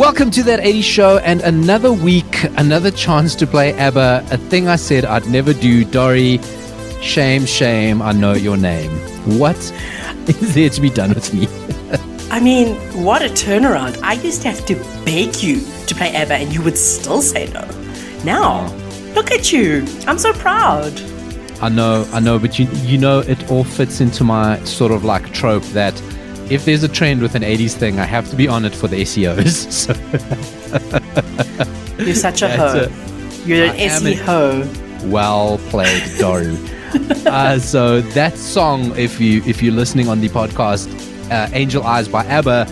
Welcome to That 80s Show, and another week, another chance to play ABBA, a thing I said I'd never do. Dori, shame, shame, I know your name. What is there to be done with me? I mean, what a turnaround. I used to have to beg you to play ABBA and you would still say no. Now, look at you. I'm so proud. I know, but you know, it all fits into my sort of like trope that if there's a trend with an 80s thing, I have to be on it for the SEOs. So you're such a hoe. You're an SE hoe. Well played, Dori. So that song, if you're listening on the podcast, Angel Eyes by ABBA,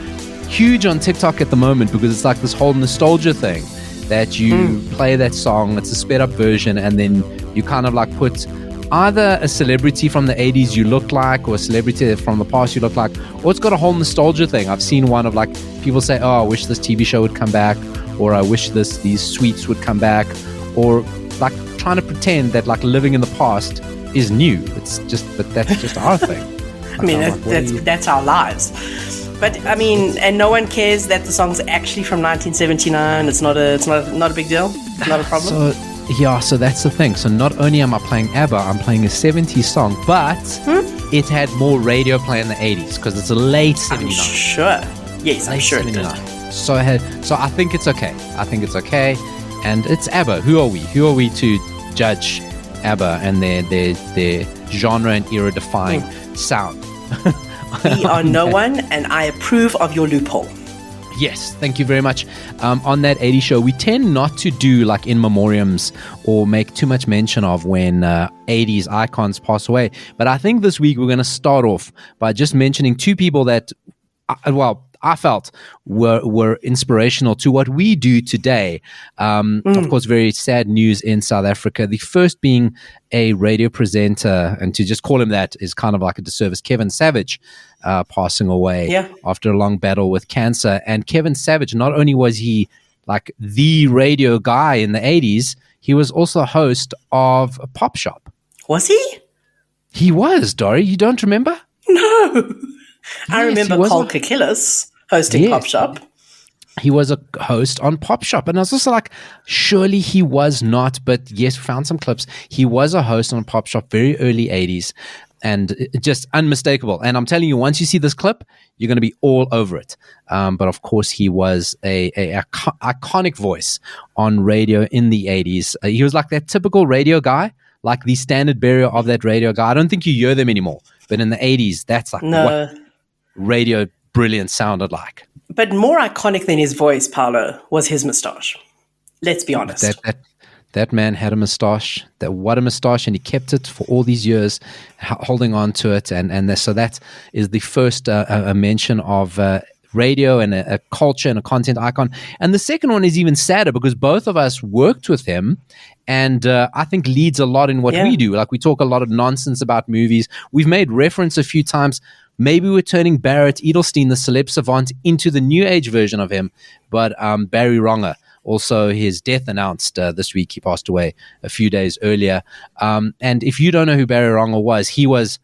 huge on TikTok at the moment because it's like this whole nostalgia thing that you play that song, it's a sped up version, and then you kind of like put either a celebrity from the 80s you look like or a celebrity from the past you look like, or it's got a whole nostalgia thing. I've seen one of like people say, oh, I wish this TV show would come back, or I wish these sweets would come back, or like trying to pretend that like living in the past is new. It's just that's just our thing. I mean, that's our lives. But I mean, and no one cares that the song's actually from 1979. It's not a big deal. It's not a problem. So that's the thing. So not only am I playing ABBA, I'm playing a 70s song, but it had more radio play in the 80s because it's a late 79. I'm sure. Yes, I'm sure it did. So I think it's okay. And it's ABBA. Who are we? Who are we to judge ABBA and their genre and era defying sound? We are no one, and I approve of your loophole. Yes, thank you very much. On That 80s Show, we tend not to do like in memoriams or make too much mention of when 80s icons pass away. But I think this week we're going to start off by just mentioning two people that, I felt were inspirational to what we do today. Of course, very sad news in South Africa. The first being a radio presenter, and to just call him that is kind of like a disservice, Kevin Savage, passing away after a long battle with cancer. And Kevin Savage, not only was he like the radio guy in the 80s, he was also a host of a Pop Shop. Was he? He was, Dori. You don't remember? No. I remember Cole Kakillis hosting Pop Shop. He was a host on Pop Shop. And I was also like, surely he was not. But yes, found some clips. He was a host on Pop Shop, very early 80s. And just unmistakable. And I'm telling you, once you see this clip, you're going to be all over it. But of course, he was a iconic voice on radio in the 80s. He was like that typical radio guy, like the standard bearer of that radio guy. I don't think you hear them anymore. But in the 80s, that's like what radio brilliance sounded like. But more iconic than his voice, Paulo, was his moustache. Let's be honest. That man had a moustache. What a moustache, and he kept it for all these years, holding on to it. So that is the first a mention of radio and a culture and a content icon. And the second one is even sadder because both of us worked with him, and I think leads a lot in what we do. Like we talk a lot of nonsense about movies. We've made reference a few times. Maybe we're turning Barrett Edelstein, the celeb savant, into the new age version of him. But Barry Ronge, also his death announced this week. He passed away a few days earlier. And if you don't know who Barry Ronge was, he was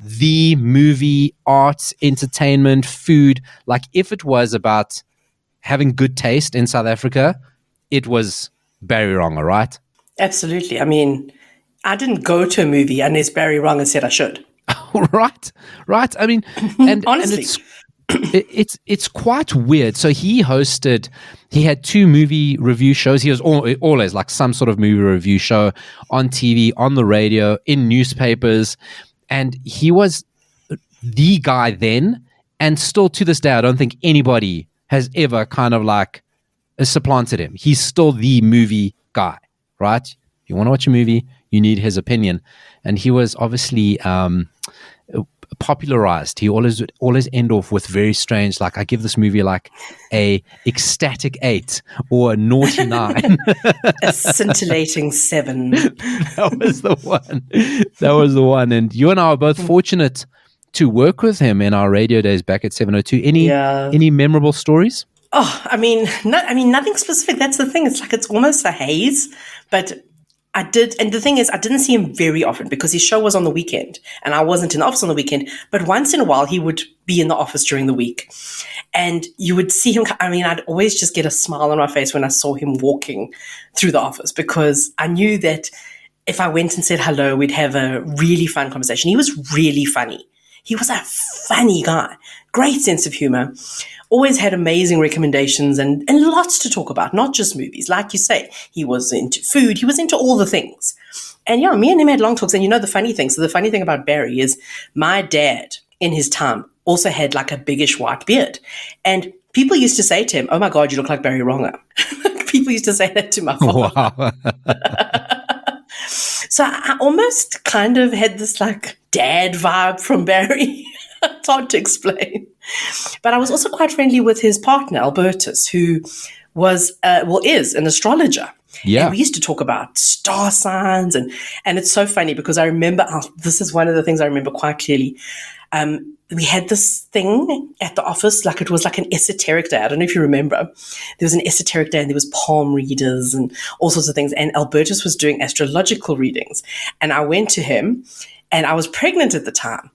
the movie, arts, entertainment, food. Like if it was about having good taste in South Africa, it was Barry Ronge, right? Absolutely. I mean, I didn't go to a movie unless Barry Ronge said I should. Right. I mean, and honestly, and it's quite weird. So he had two movie review shows. He was always like some sort of movie review show on TV, on the radio, in newspapers. And he was the guy then, and still to this day, I don't think anybody has ever kind of like supplanted him. He's still the movie guy, right? You want to watch a movie, you need his opinion. And he was obviously popularized. He always end off with very strange, like I give this movie like a ecstatic 8 or a naughty 9. A scintillating 7. That was the one. And you and I are both fortunate to work with him in our radio days back at 702. Any memorable stories? Oh, I mean, nothing specific. That's the thing. It's like it's almost a haze. But I did. And the thing is, I didn't see him very often because his show was on the weekend and I wasn't in the office on the weekend. But once in a while, he would be in the office during the week. And you would see him. I mean, I'd always just get a smile on my face when I saw him walking through the office because I knew that if I went and said hello, we'd have a really fun conversation. He was really funny. He was a funny guy, great sense of humor, always had amazing recommendations and lots to talk about, not just movies. Like you say, he was into food. He was into all the things. And yeah, me and him had long talks. And you know the funny thing? So the funny thing about Barry is my dad in his time also had like a biggish white beard. And people used to say to him, oh my God, you look like Barry Ronge. People used to say that to my father. Wow. So I almost kind of had this like dad vibe from Barry. It's hard to explain. But I was also quite friendly with his partner, Albertus, who was, is an astrologer. Yeah. And we used to talk about star signs. And it's so funny because I remember, this is one of the things I remember quite clearly. We had this thing at the office, like it was like an esoteric day. I don't know if you remember. There was an esoteric day and there was palm readers and all sorts of things. And Albertus was doing astrological readings. And I went to him and I was pregnant at the time.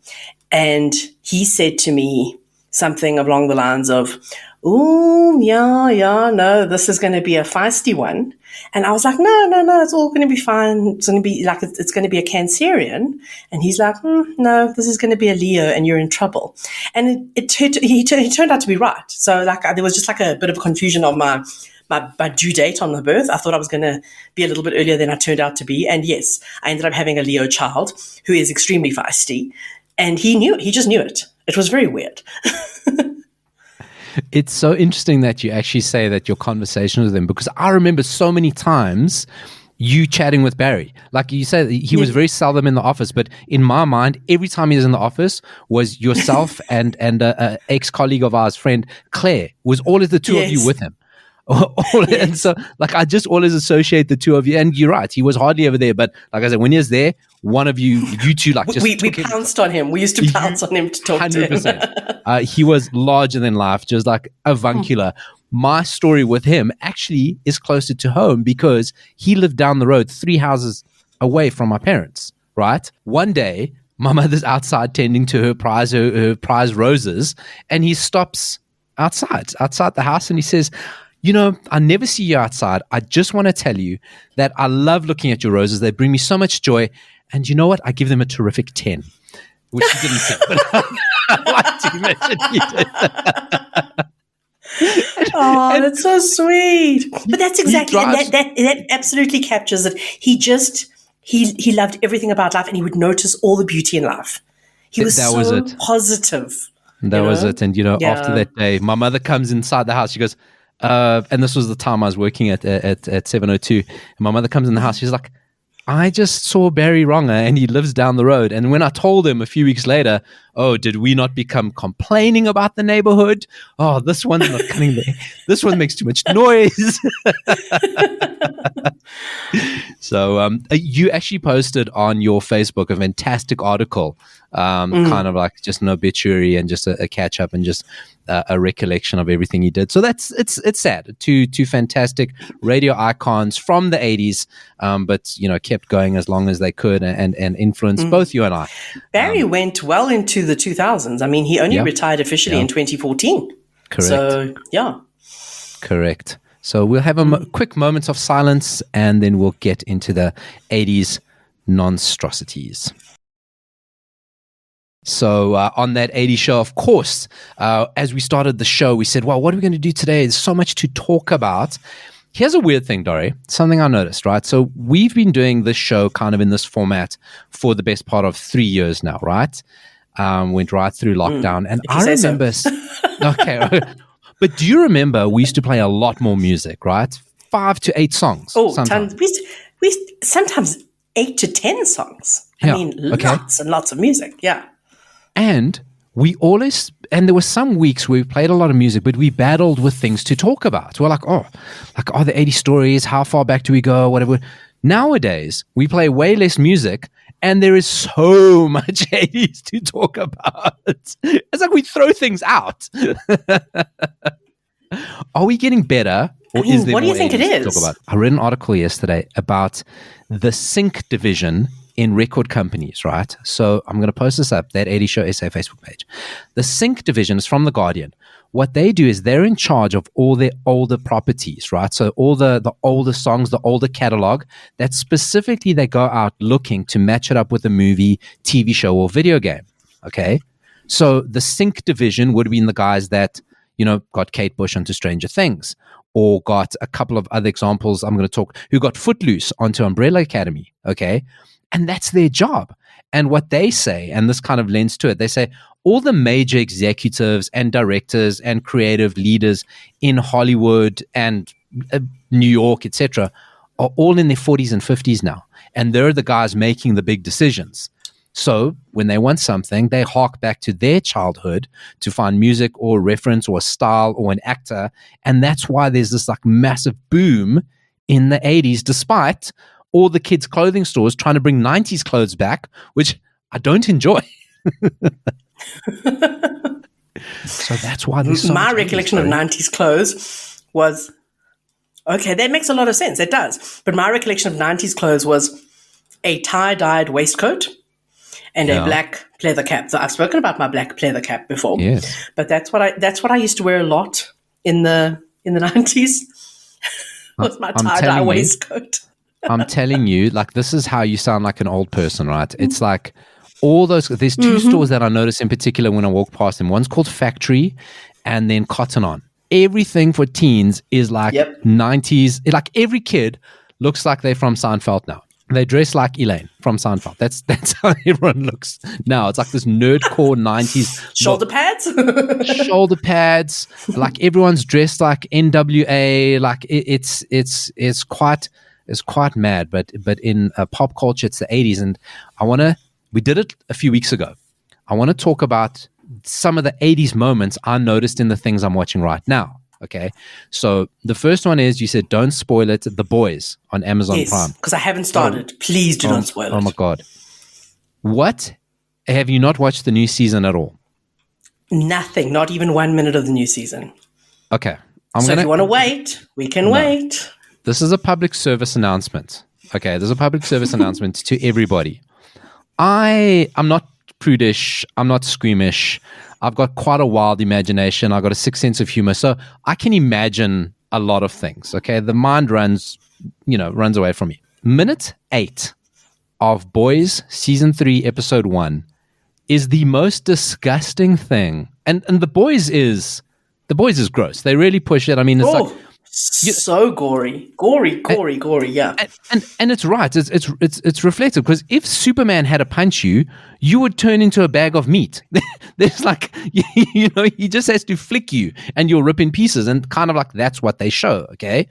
And he said to me something along the lines of, oh, yeah, no, this is going to be a feisty one. And I was like, no, it's all going to be fine. It's going to be like, it's going to be a Cancerian. And he's like, no, this is going to be a Leo and you're in trouble. And he turned out to be right. So like there was just like a bit of a confusion of my due date on the birth. I thought I was going to be a little bit earlier than I turned out to be. And yes, I ended up having a Leo child who is extremely feisty. And he just knew it. It was very weird. It's so interesting that you actually say that your conversation with him, because I remember so many times you chatting with Barry. Like you said, he was very seldom in the office, but in my mind, every time he was in the office was yourself and an ex-colleague of ours, friend Claire, was always the two of you with him. And so like I just always associate the two of you, and you're right, he was hardly ever there, but like I said, when he was there, one of you two like just we pounced on him. We used to pounce on him to talk 100%. To him. He was larger than life, just like avuncular. My story with him actually is closer to home because he lived down the road 3 houses away from my parents, right? One day my mother's outside tending to her prize roses, and he stops outside the house and he says, you know, I never see you outside. I just want to tell you that I love looking at your roses. They bring me so much joy. And you know what? I give them a terrific 10, which he didn't say. But I like to mention he did. Oh, that's so sweet. But that's exactly, that absolutely captures it. He loved everything about life and he would notice all the beauty in life. He was positive. That was it. And, after that day, my mother comes inside the house. She goes, and this was the time I was working at 702. And my mother comes in the house. She's like, I just saw Barry Ronge and he lives down the road. And when I told him a few weeks later, oh, did we not become complaining about the neighborhood? Oh, this one's not coming there. This one makes too much noise. So you actually posted on your Facebook a fantastic article, kind of like just an obituary and just a catch up and just a recollection of everything he did. So it's sad. Two fantastic radio icons from the 80s, but kept going as long as they could and influenced both you and I. Barry went well into the 2000s. I mean, he only retired officially in 2014. Correct. So, yeah. Correct. So we'll have a quick moment of silence and then we'll get into the 80s monstrosities. So on that 80s show, of course, as we started the show, we said, well, what are we going to do today? There's so much to talk about. Here's a weird thing, Dori, something I noticed, right? So we've been doing this show kind of in this format for the best part of 3 years now, right? Went right through lockdown. And I remember... Okay, but do you remember we used to play a lot more music, right? 5 to 8 songs. Oh, sometimes. We sometimes 8 to 10 songs. I mean, lots and lots of music, yeah. And we always, and there were some weeks where we played a lot of music, but we battled with things to talk about. We're like, are there 80 stories? How far back do we go? Whatever. Nowadays, we play way less music, and there is so much 80s to talk about. It's like we throw things out. Are we getting better Or is there what do more you think it 80s to is? talk about? I read an article yesterday about the sync division in record companies, right? So I'm going to post this up, that 80 Show SA Facebook page. The sync division is from The Guardian. What they do is they're in charge of all their older properties, right? So all the older songs, the older catalog, that specifically they go out looking to match it up with a movie, TV show, or video game, okay? So the sync division would have been the guys that, got Kate Bush onto Stranger Things, or got a couple of other examples I'm going to talk, who got Footloose onto Umbrella Academy, okay? And that's their job. And what they say, and this kind of lends to it, they say all the major executives and directors and creative leaders in Hollywood and New York, etc., are all in their 40s and 50s now. And they're the guys making the big decisions. So when they want something, they hark back to their childhood to find music or reference or a style or an actor. And that's why there's this like massive boom in the 80s, despite all the kids' clothing stores trying to bring 90s clothes back, which I don't enjoy. So that's why there's so my much recollection of 90s clothes was, okay, that makes a lot of sense. It does. But my recollection of 90s clothes was a tie-dyed waistcoat and a black pleather cap. So I've spoken about my black pleather cap before. Yes. But that's what I used to wear a lot in the 90s. Was my tie-dye waistcoat. I'm telling you, like, this is how you sound like an old person, right? It's like all those, there's two stores that I notice in particular when I walk past them. One's called Factory and then Cotton On. Everything for teens is like 90s. Like every kid looks like they're from Seinfeld now. They dress like Elaine from Seinfeld. That's how everyone looks now. It's like this nerdcore 90s. Shoulder pads? Shoulder pads. Like everyone's dressed like NWA. Like it's quite mad. But in pop culture, it's the 80s. And we did it a few weeks ago. I want to talk about some of the 80s moments I noticed in the things I'm watching right now. Okay, so the first one is, you said don't spoil it, The Boys on Amazon Prime. Because I haven't started. Please do not spoil it. Oh my God. What? Have you not watched the new season at all? Nothing. Not even 1 minute of the new season. Okay. If you want to wait, we can wait. This is a public service announcement. Okay, there's a public service announcement to everybody. I'm not prudish. I'm not squeamish. I've got quite a wild imagination. I've got a sixth sense of humor. So I can imagine a lot of things. Okay. The mind runs away from me. Minute 8 of Boys season 3, episode 1 is the most disgusting thing. And The Boys is gross. They really push it. I mean, it's so gory, yeah. And it's right. It's reflective, because if Superman had to punch you, you would turn into a bag of meat. There's like, he just has to flick you and you'll rip in pieces, and kind of like that's what they show. Okay,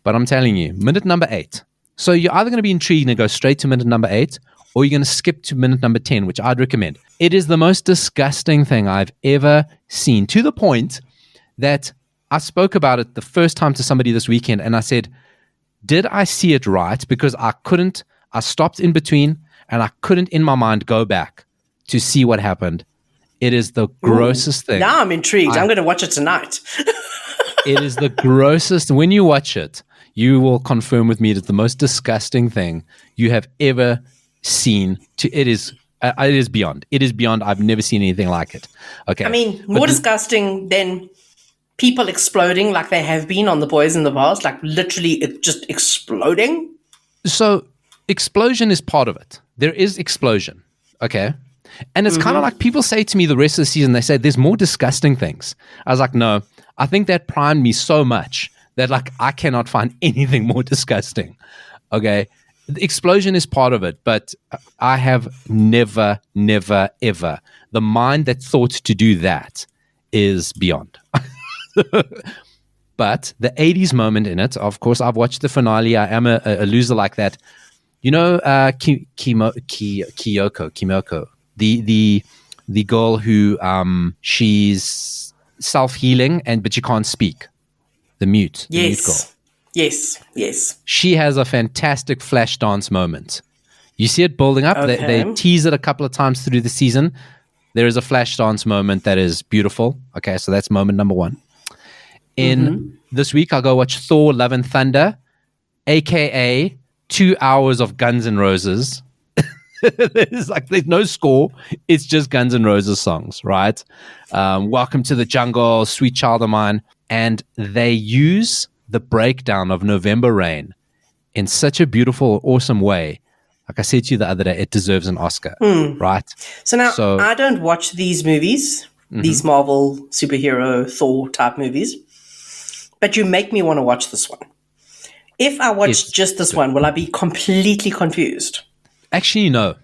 but I'm telling you, minute number 8. So you're either going to be intrigued and go straight to minute number 8, or you're going to skip to minute number 10, which I'd recommend. It is the most disgusting thing I've ever seen, to the point that I spoke about it the first time to somebody this weekend, and I said, did I see it right? Because I stopped in between and I couldn't in my mind go back to see what happened. It is the grossest thing. Now I'm intrigued. I'm going to watch it tonight. It is the grossest. When you watch it, you will confirm with me that the most disgusting thing you have ever seen. It is beyond. It is beyond. I've never seen anything like it. Okay. I mean, more disgusting than people exploding like they have been on The Boys in the past, like literally just exploding. So explosion is part of it. There is explosion. Okay. And it's kind of like people say to me the rest of the season, they say there's more disgusting things. I was like, no, I think that primed me so much that like I cannot find anything more disgusting. Okay. The explosion is part of it, but I have never, ever. The mind that thought to do that is beyond. But the 80s moment in it, of course, I've watched the finale. I am a loser like that. You know, Kimiko, the girl who she's self-healing but she can't speak. The mute girl. Yes. She has a fantastic flash dance moment. You see it building up. Okay. They tease it a couple of times through the season. There is a flash dance moment that is beautiful. Okay, so that's moment number 1. In this week I'll go watch Thor: Love and Thunder, aka 2 hours of Guns N' Roses. There's no score. It's just Guns N' Roses songs, right? Welcome to the Jungle, Sweet Child of Mine. And they use the breakdown of November Rain in such a beautiful, awesome way. Like I said to you the other day, it deserves an Oscar, right? So now, I don't watch these movies, these Marvel superhero Thor type movies, but you make me want to watch this one. If I watch just this one, will I be completely confused? Actually, no,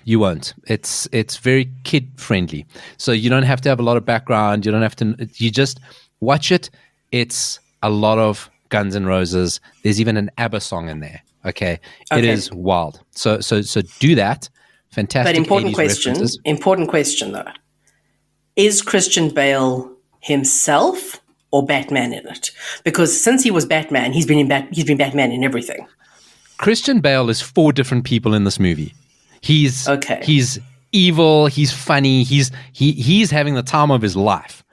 you won't. It's very kid friendly, so you don't have to have a lot of background. You don't have to. You just watch it. It's a lot of Guns N' Roses. There's even an ABBA song in there. Okay. It is wild. So do that. Fantastic. But important 80s question. references. Important question though: is Christian Bale himself or Batman in it? Because since he was Batman, he's been Batman in everything. Christian Bale is 4 different people in this movie. He's evil. He's funny. He's having the time of his life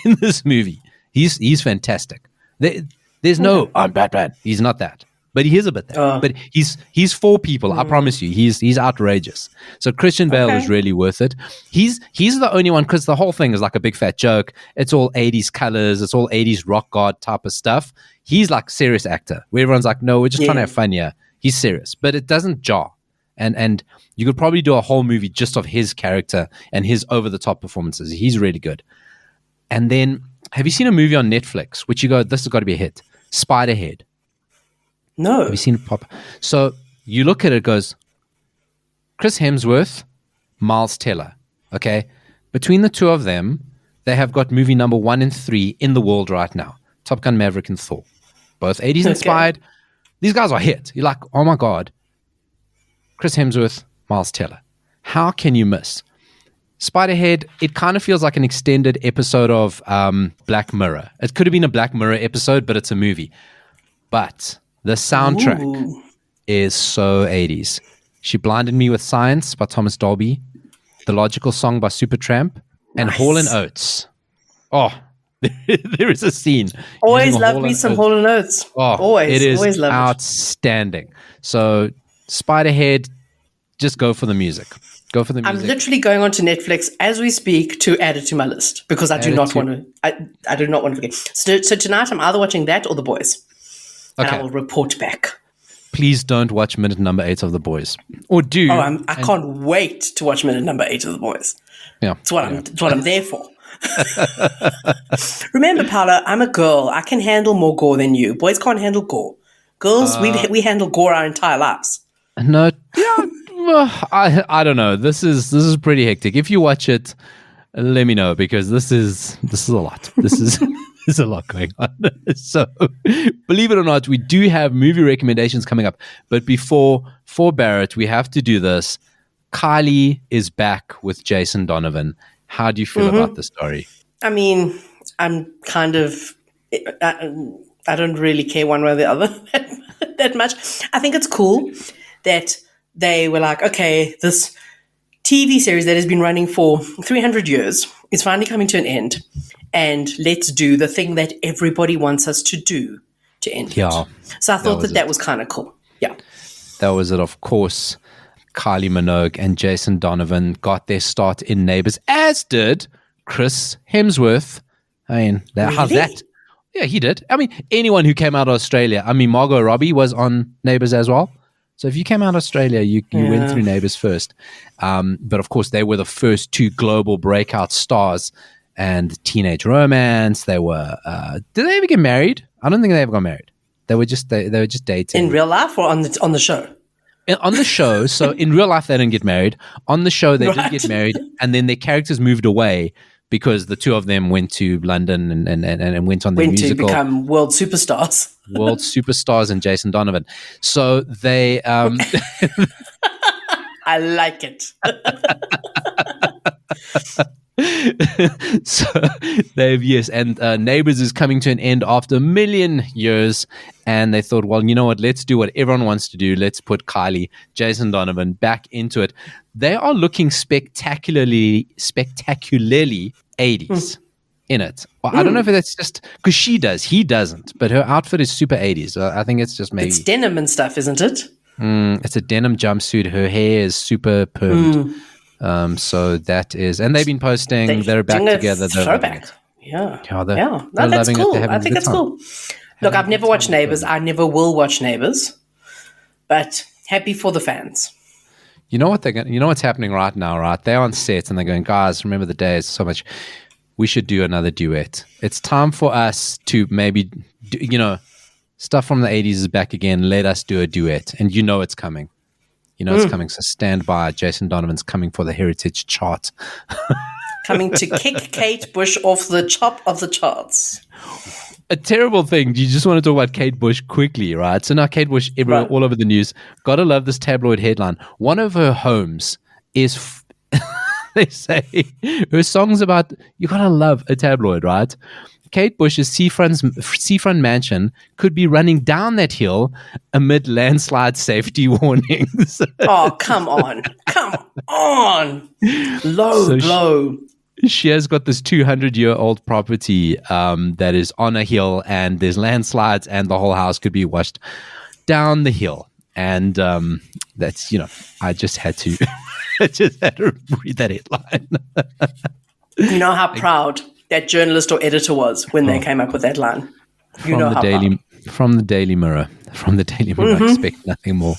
in this movie. He's fantastic. There's no I'm Batman. He's not that, but he is a bit that. But he's 4 people. I promise you, he's outrageous. So Christian Bale is really worth it. He's the only one, because the whole thing is like a big fat joke. It's all 80s colors. It's all 80s rock god type of stuff. He's like serious actor, where everyone's like, no, we're just trying to have fun here. He's serious, but it doesn't jar. And you could probably do a whole movie just of his character and his over-the-top performances. He's really good. And then, have you seen a movie on Netflix, which you go, this has got to be a hit? Spiderhead. No. Have you seen it pop? So you look at it, it goes, Chris Hemsworth, Miles Teller. Okay? Between the two of them, they have got movie number 1 and 3 in the world right now. Top Gun Maverick and Thor. Both 80s inspired. These guys are hit. You're like, oh my God. Chris Hemsworth, Miles Teller. How can you miss? Spiderhead, it kind of feels like an extended episode of Black Mirror. It could have been a Black Mirror episode, but it's a movie. But the soundtrack is so 80s. She Blinded Me with Science by Thomas Dolby, The Logical Song by Supertramp, and Hall & Oates. Oh, there is a scene. Always love me some Hall & Oates. Oh, always. It is always love outstanding. So Spiderhead, just go for the music. Go for the music. I'm literally going on to Netflix as we speak to add it to my list, because I do not want to. I do not want to forget. So tonight I'm either watching that or The Boys, and I will report back. Please don't watch minute number 8 of The Boys, or do. Oh, I can't wait to watch minute number 8 of The Boys. Yeah, it's what I'm there for. Remember, Paula, I'm a girl. I can handle more gore than you. Boys can't handle gore. Girls, we handle gore our entire lives. No, yeah. I don't know. This is pretty hectic. If you watch it, let me know, because this is a lot. This is there's a lot going on. So, believe it or not, we do have movie recommendations coming up. But for Barrett, we have to do this. Kylie is back with Jason Donovan. How do you feel about the story? I mean, I'm kind of I don't really care one way or the other that much. I think it's cool that they were like, okay, this TV series that has been running for 300 years is finally coming to an end, and let's do the thing that everybody wants us to do to end it. So I thought that was kind of cool. Yeah. That was it. Of course, Kylie Minogue and Jason Donovan got their start in Neighbours, as did Chris Hemsworth. I mean, how's that? Yeah, he did. I mean, anyone who came out of Australia. I mean, Margot Robbie was on Neighbours as well. So if you came out of Australia, you went through Neighbours first. But of course, they were the first 2 global breakout stars, and Teenage Romance. They were. Did they ever get married? I don't think they ever got married. They were just dating. In real life or on the show? On the show. So in real life, they didn't get married. On the show, they did get married, and then their characters moved away because the 2 of them went to London and went on the musical. Went to become world superstars. World superstars and Jason Donovan. So they... I like it. So and Neighbours is coming to an end after a million years, and they thought, well, you know what, let's do what everyone wants to do. Let's put Kylie, Jason Donovan back into it. They are looking spectacularly 80s. in it. Well, I don't know if that's just because she does. He doesn't. But her outfit is super 80s. I think it's just maybe. It's denim and stuff, isn't it? It's a denim jumpsuit. Her hair is super permed. So that is, and they've been posting. They're back together. They're throwback. Yeah. No, that's cool. I think it's cool. Look, I've never watched Neighbours. I never will watch Neighbours. But happy for the fans. You know what you know what's happening right now, right? They're on set and they're going, guys, remember the days so much. We should do another duet. It's time for us to maybe, stuff from the 80s is back again. Let us do a duet. And you know it's coming. It's coming. So stand by. Jason Donovan's coming for the Heritage chart. Coming to kick Kate Bush off the top of the charts. A terrible thing. You just want to talk about Kate Bush quickly, right? So now Kate Bush all over the news. Gotta love this tabloid headline. One of her homes is, they say, her song's about, you gotta love a tabloid, right? Kate Bush's seafront mansion could be running down that hill amid landslide safety warnings. Oh, come on. Come on. Low blow. She has got this 200-year-old property that is on a hill, and there's landslides, and the whole house could be washed down the hill. And that's, I just had to read that headline. You know how proud that journalist or editor was when they came up with that line. From the Daily Mirror. I expect nothing more.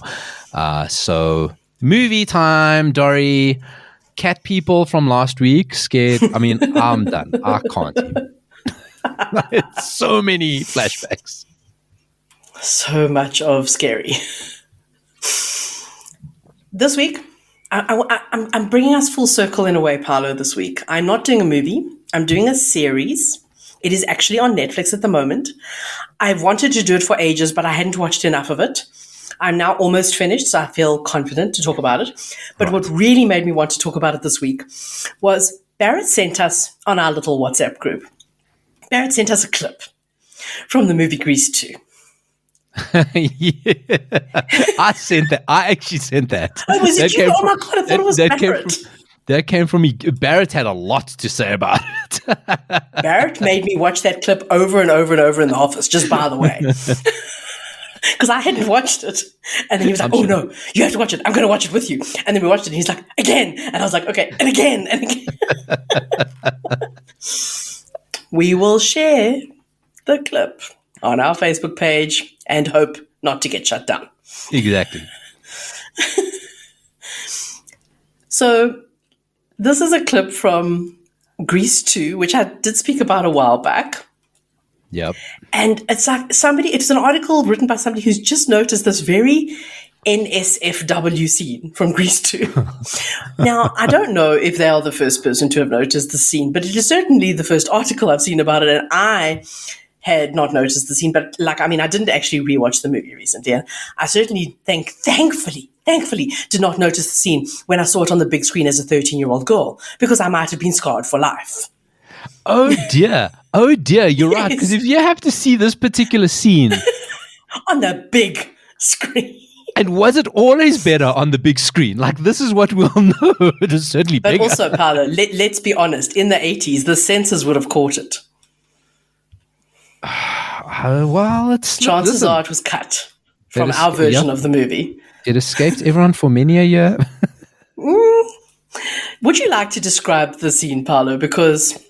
So, movie time, Dori. Cat people from last week, scared. I mean, I'm done. I can't even. It's so many flashbacks. So much of scary. This week, I'm bringing us full circle in a way, Paulo, this week. I'm not doing a movie. I'm doing a series. It is actually on Netflix at the moment. I've wanted to do it for ages, but I hadn't watched enough of it. I'm now almost finished, so I feel confident to talk about it. But What really made me want to talk about it this week was Barrett sent us on our little WhatsApp group. Barrett sent us a clip from the movie Grease 2. Yeah. I sent that. I actually sent that. Oh, was it you? Oh my God, I thought it was Barrett. That came from me. Barrett had a lot to say about it. Barrett made me watch that clip over and over and over in the office, just by the way. Because I hadn't watched it. And then he was like, no, you have to watch it. I'm going to watch it with you. And then we watched it and he's like, again. And I was like, okay, and again, and again. We will share the clip on our Facebook page and hope not to get shut down. Exactly. So this is a clip from Grease 2, which I did speak about a while back. Yep. And it's like it's an article written by somebody who's just noticed this very NSFW scene from Grease 2. Now, I don't know if they are the first person to have noticed the scene, but it is certainly the first article I've seen about it. And I had not noticed the scene, but I didn't actually rewatch the movie recently. And I certainly thankfully did not notice the scene when I saw it on the big screen as a 13-year-old girl, because I might have been scarred for life. Oh dear, you're right. Because if you have to see this particular scene on the big screen. And was it always better on the big screen? Like, this is what we'll know. It is certainly bigger. But also, Paulo, let's be honest. In the 80s, the censors would have caught it. Well, chances are it was cut from our version of the movie. It escaped everyone for many a year. Would you like to describe the scene, Paulo? Because,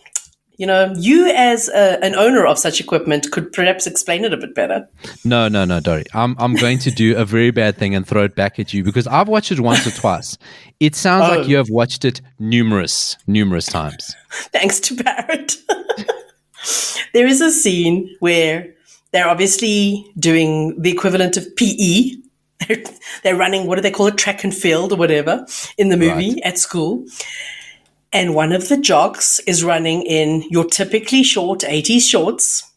you as an owner of such equipment could perhaps explain it a bit better. No, Dori. I'm going to do a very bad thing and throw it back at you because I've watched it once or twice. It sounds like you have watched it numerous times. Thanks to Barrett. There is a scene where they're obviously doing the equivalent of PE. They're running, what do they call it, track and field or whatever, in the movie at school. And one of the jocks is running in your typically short 80s shorts.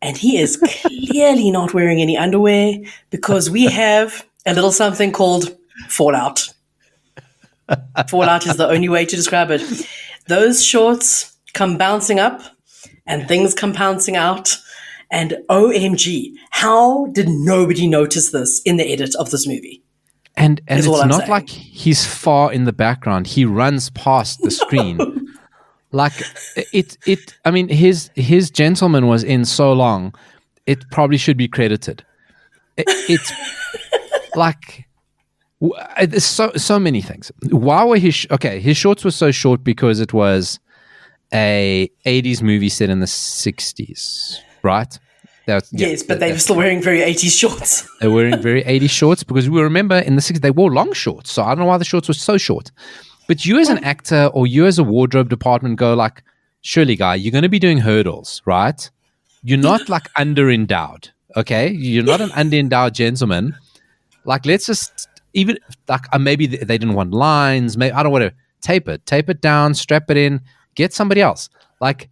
And he is clearly not wearing any underwear because we have a little something called fallout. Fallout is the only way to describe it. Those shorts come bouncing up and things come bouncing out. And OMG, how did nobody notice this in the edit of this movie? And it's not like he's far in the background. He runs past the screen. Like I mean, his Gentleman was in so long, it probably should be credited. It's like there's so many things. Why were his shorts were so short because it was a 80s movie set in the 60s, right? Yes, but they were still wearing very 80s shorts. They were wearing very 80s shorts because we remember in the 60s they wore long shorts. So I don't know why the shorts were so short. But you as an actor or you as a wardrobe department go like, surely, guy, you're going to be doing hurdles, right? You're not like underendowed, okay? You're not an underendowed gentleman. Like, let's just even like maybe they didn't want lines. Maybe I don't want to tape it down, strap it in, get somebody else. Like.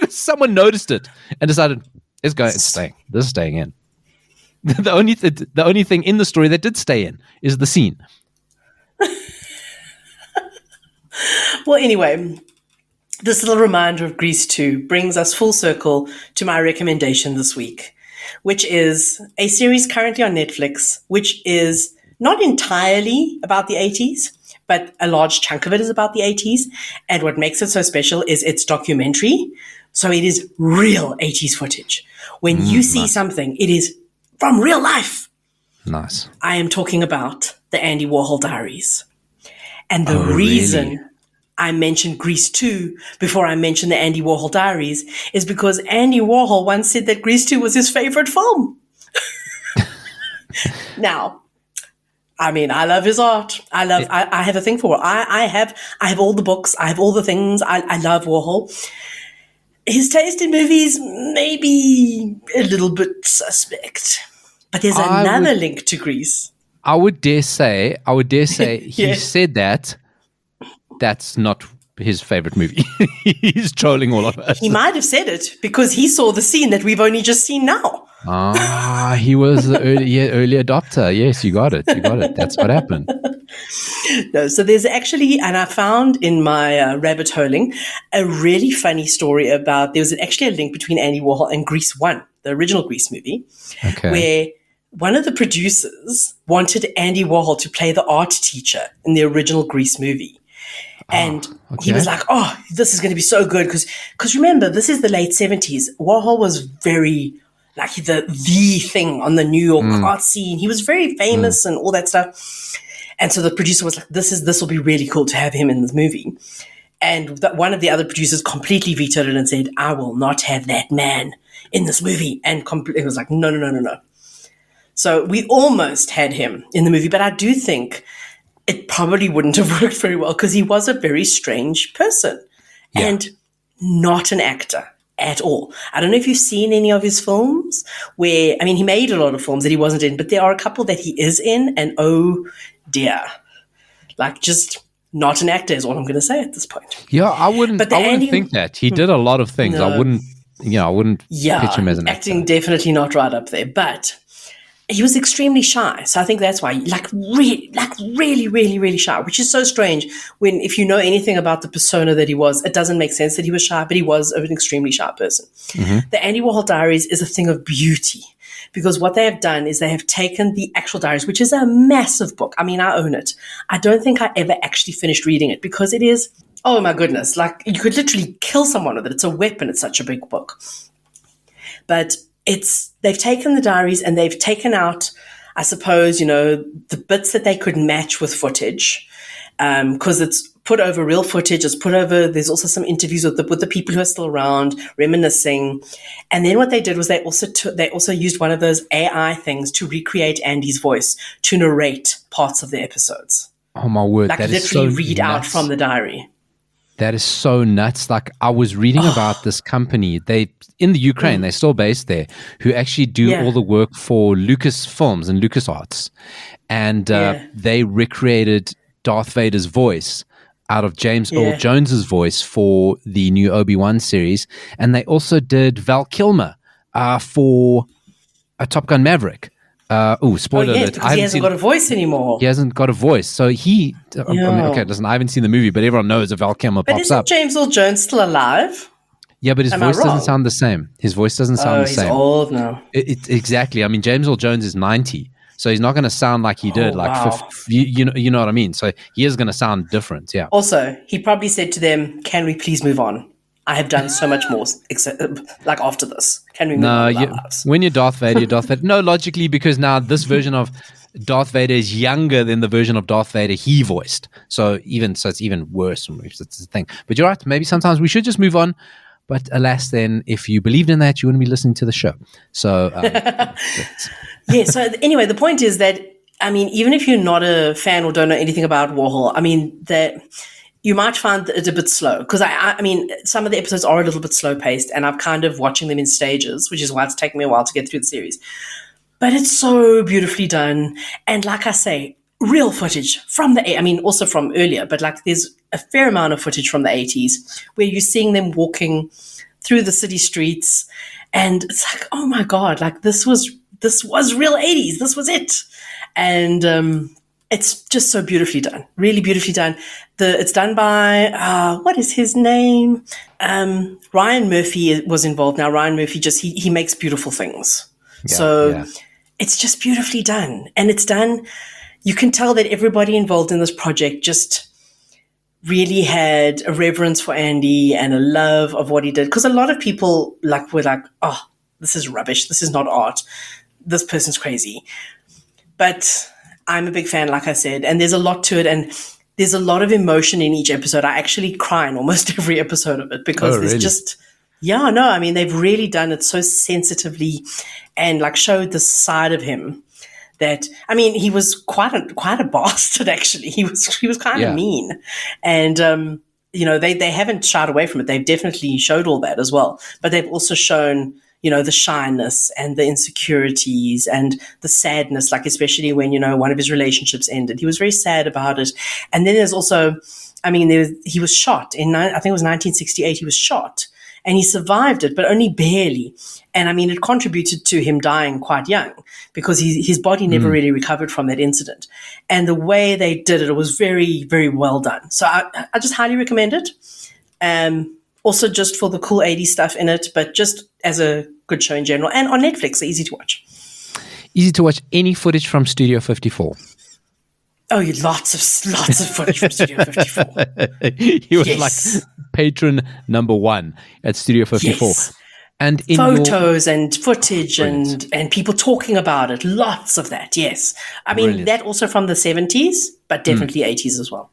Someone noticed it and decided it's staying. This is staying in. The only thing in the story that did stay in is the scene. Well, anyway, this little reminder of Grease 2 brings us full circle to my recommendation this week, which is a series currently on Netflix, which is not entirely about the 80s, but a large chunk of it is about the 80s. And what makes it so special is its documentary. So it is real 80s footage. When you see something, it is from real life. Nice. I am talking about the Andy Warhol Diaries. And the reason I mentioned Grease 2 before I mentioned the Andy Warhol Diaries is because Andy Warhol once said that Grease 2 was his favorite film. Now, I mean, I love his art. I have a thing for it. I have all the books. I have all the things. I love Warhol. His taste in movies may be a little bit suspect, but there's another link to Grease. I would dare say he said that. That's not his favorite movie. He's trolling all of us. He might have said it because he saw the scene that we've only just seen now. He was the early adopter. Yes, you got it. That's what happened. No, so there's actually, and I found in my rabbit holing, a really funny story about, there was actually a link between Andy Warhol and Grease 1, the original Grease movie, where one of the producers wanted Andy Warhol to play the art teacher in the original Grease movie. And he was like, oh, this is going to be so good. Because remember, this is the late 70s. Warhol was very, like, the thing on the New York art scene. He was very famous and all that stuff. And so the producer was like, this will be really cool to have him in this movie. And one of the other producers completely vetoed it and said, I will not have that man in this movie. And it was like, no. So we almost had him in the movie. But I do think it probably wouldn't have worked very well because he was a very strange person and not an actor at all. I don't know if you've seen any of his films where, I mean, he made a lot of films that he wasn't in, but there are a couple that he is in, and oh dear, like, just not an actor is all I'm going to say at this point. Yeah, I wouldn't think that. He did a lot of things. No. I wouldn't pitch him as an actor. Acting definitely not right up there, but he was extremely shy. So I think that's why, really, really shy, which is so strange when, if you know anything about the persona that he was, it doesn't make sense that he was shy, but he was an extremely shy person. Mm-hmm. The Andy Warhol Diaries is a thing of beauty because what they have done is they have taken the actual diaries, which is a massive book. I mean, I own it. I don't think I ever actually finished reading it because it is, oh my goodness, like, you could literally kill someone with it. It's a weapon. It's such a big book. But they've taken the diaries and they've taken out, I suppose, the bits that they could match with footage, because it's put over real footage. There's also some interviews with the people who are still around, reminiscing. And then what they did was they also used one of those AI things to recreate Andy's voice to narrate parts of the episodes. Oh my word! Like, that literally is so read out from the diary. That is so nuts. Like, I was reading about this company. They in the Ukraine, they're still based there, who actually do all the work for Lucasfilms and LucasArts. And they recreated Darth Vader's voice out of James Earl Jones's voice for the new Obi-Wan series. And they also did Val Kilmer for Top Gun Maverick. Spoiler alert. Because he hasn't got a voice anymore. He hasn't got a voice. So listen, I haven't seen the movie, but everyone knows if Val Kilmer pops up. But isn't James Earl Jones still alive? Yeah, but his voice doesn't sound the same. His voice doesn't sound the same. He's old now. Exactly. I mean, James Earl Jones is 90. So he's not going to sound like he did. Wow. You know what I mean? So he is going to sound different. Yeah. Also, he probably said to them, "Can we please move on? I have done so much more like after this. Can we move on with our lives?" When you're Darth Vader, you're Darth Vader. No, logically, because now this version of Darth Vader is younger than the version of Darth Vader he voiced. So it's even worse. That's the thing. But you're right. Maybe sometimes we should just move on. But alas, then, if you believed in that, you wouldn't be listening to the show. So, yeah. So anyway, the point is that, I mean, even if you're not a fan or don't know anything about Warhol, I mean, that you might find it a bit slow, because I mean, some of the episodes are a little bit slow paced, and I'm kind of watching them in stages, which is why it's taken me a while to get through the series. But it's so beautifully done. And like I say, real footage from also from earlier, but like there's a fair amount of footage from the 80s where you're seeing them walking through the city streets. And it's like, oh my God, like this was real 80s. This was it. And it's just so beautifully done, really beautifully done. It's done by, what is his name? Ryan Murphy was involved. Now, Ryan Murphy he makes beautiful things. It's just beautifully done. And it's done, you can tell that everybody involved in this project just really had a reverence for Andy and a love of what he did. Because a lot of people were like, oh, this is rubbish. This is not art. This person's crazy. But I'm a big fan, like I said, and there's a lot to it. And there's a lot of emotion in each episode. I actually cry in almost every episode of it because there's just, I mean, they've really done it so sensitively and like showed the side of him that, I mean, he was quite a bastard, actually. He was kind of mean. And, they haven't shied away from it. They've definitely showed all that as well. But they've also shown, the shyness and the insecurities and the sadness, like especially when, one of his relationships ended. He was very sad about it. And then there's also, I mean, he was shot I think it was 1968, he was shot. And he survived it, but only barely. And I mean, it contributed to him dying quite young because his body never really recovered from that incident. And the way they did it was very, very well done. So I just highly recommend it. Also just for the cool 80s stuff in it, but just as a good show in general. And on Netflix, so easy to watch. Easy to watch. Any footage from Studio 54? Oh, lots of footage from Studio 54. He was like patron number 1 at Studio 54. Yes. And in photos and footage and people talking about it. Lots of that, yes. I mean, that also from the 70s, but definitely 80s as well.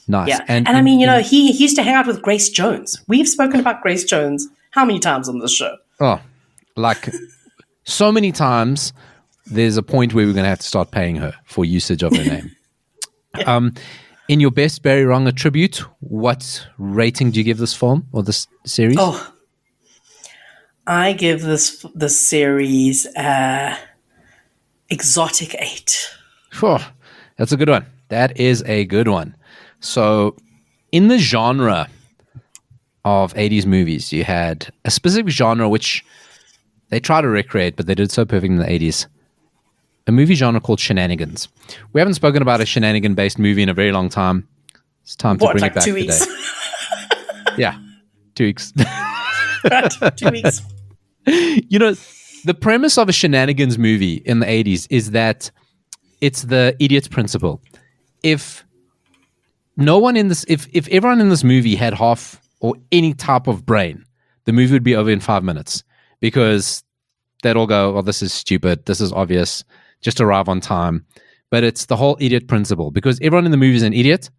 Nice. Yeah. And I mean, he used to hang out with Grace Jones. We've spoken about Grace Jones how many times on this show? Oh, like so many times, there's a point where we're going to have to start paying her for usage of her name. In your best Barry Ronge tribute, what rating do you give this film or this series? Oh, I give this series exotic 8. Oh, that's a good one. That is a good one. So, in the genre of 80s movies, you had a specific genre which they try to recreate, but they did so perfect in the 80s. A movie genre called shenanigans. We haven't spoken about a shenanigan-based movie in a very long time. It's time to bring it back 2 weeks? today. Yeah, 2 weeks. Right, 2 weeks. The premise of a shenanigans movie in the 80s is that it's the idiot's principle. If everyone in this movie had half or any type of brain, the movie would be over in 5 minutes because they'd all go, "Oh, this is stupid. This is obvious. Just arrive on time." But it's the whole idiot principle because everyone in the movie is an idiot.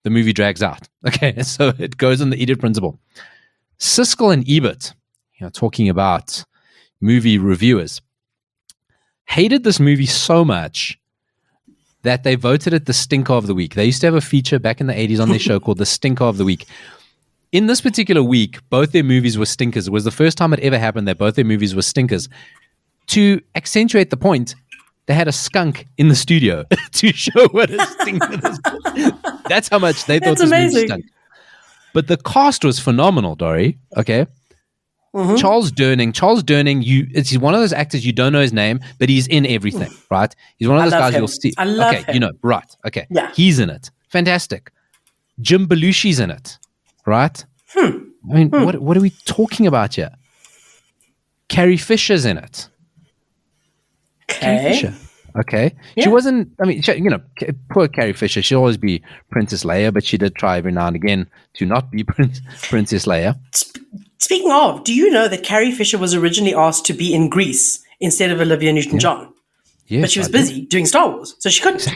The movie drags out. Okay, so it goes on the idiot principle. Siskel and Ebert, talking about movie reviewers, hated this movie so much that they voted it the stinker of the week. They used to have a feature back in the 80s on their show called the stinker of the week. In this particular week, both their movies were stinkers. It was the first time it ever happened that both their movies were stinkers. To accentuate the point, they had a skunk in the studio to show what a stinker this was. That's how much they thought this movie stunk. But the cast was phenomenal, Dori. Okay. Mm-hmm. Charles Durning, he's one of those actors you don't know his name, but he's in everything, right? He's one of those guys you'll see. I love him. Right. Okay. Yeah. He's in it. Fantastic. Jim Belushi's in it, right? I mean, what are we talking about here? Carrie Fisher's in it. Okay. Carrie Fisher. Okay. Yeah. She wasn't, I mean, poor Carrie Fisher. She'll always be Princess Leia, but she did try every now and again to not be Princess Leia. Speaking of, do you know that Carrie Fisher was originally asked to be in Grease instead of Olivia Newton-John? Yes, but she was busy doing Star Wars, so she couldn't.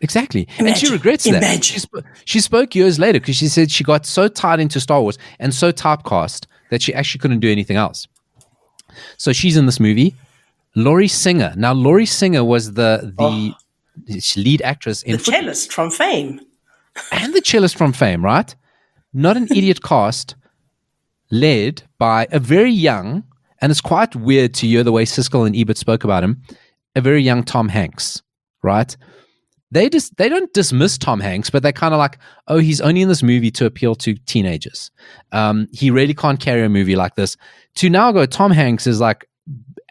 Exactly. And she regrets that. She spoke years later because she said she got so tied into Star Wars and so typecast that she actually couldn't do anything else. So she's in this movie. Laurie Singer. Now, Laurie Singer was the lead actress in the cellist from Fame. And the cellist from Fame, right? Not an idiot cast, led by a very young, and it's quite weird to hear the way Siskel and Ebert spoke about him, a very young Tom Hanks, right? They don't dismiss Tom Hanks, but they're kind of like, oh, he's only in this movie to appeal to teenagers. He really can't carry a movie like this. To now go, Tom Hanks is like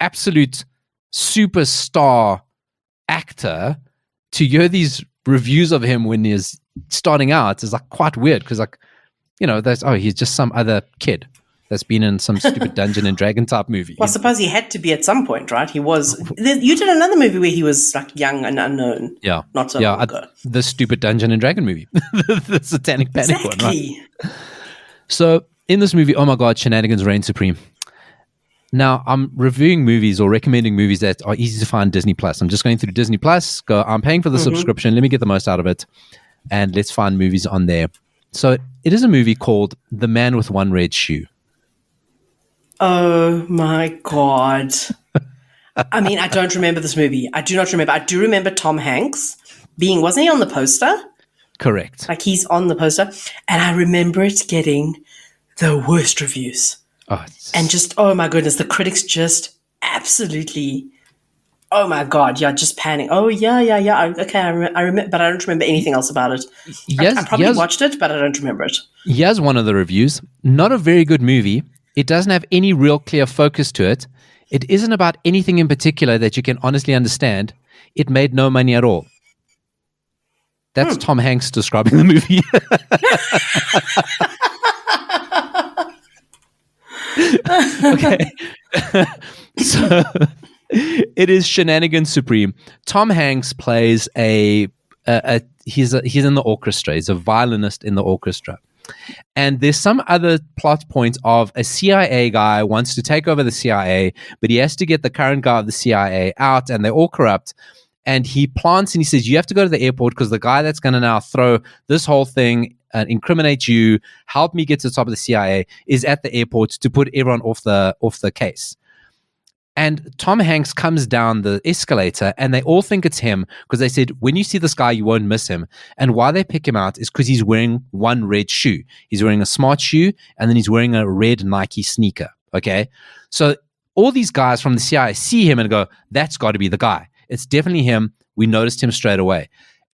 absolute superstar actor. To hear these reviews of him when he's starting out is like quite weird because he's just some other kid that's been in some stupid Dungeon and Dragon type movie. Well, I suppose he had to be at some point, right? He was. You did another movie where he was like young and unknown. Yeah, not so long ago. The stupid Dungeon and Dragon movie, the Satanic Panic one, right? So in this movie, oh my God, shenanigans reign supreme. Now I'm reviewing movies or recommending movies that are easy to find Disney Plus. I'm just going through Disney Plus. I'm paying for the subscription. Let me get the most out of it, and let's find movies on there. So it is a movie called The Man with One Red Shoe. Oh my God. I mean, I don't remember this movie. I do not remember. I do remember Tom Hanks wasn't he on the poster? Correct. Like he's on the poster. And I remember it getting the worst reviews. And just, oh my goodness, the critics just absolutely, oh my God, yeah, just panning. Oh, yeah. Okay, I remember, but I don't remember anything else about it. I probably watched it, but I don't remember it. Here's one of the reviews. Not a very good movie. It doesn't have any real clear focus to it. It isn't about anything in particular that you can honestly understand. It made no money at all. That's Tom Hanks describing the movie. Okay. So it is shenanigans supreme. Tom Hanks plays he's in the orchestra. He's a violinist in the orchestra. And there's some other plot point of a CIA guy wants to take over the CIA, but he has to get the current guy of the CIA out, and they're all corrupt. And he plants and he says, you have to go to the airport because the guy that's going to now throw this whole thing and incriminate you, help me get to the top of the CIA, is at the airport to put everyone off the case. And Tom Hanks comes down the escalator and they all think it's him because they said, when you see this guy, you won't miss him. And why they pick him out is because he's wearing one red shoe. He's wearing a smart shoe and then he's wearing a red Nike sneaker. Okay. So all these guys from the CIA see him and go, that's got to be the guy. It's definitely him. We noticed him straight away.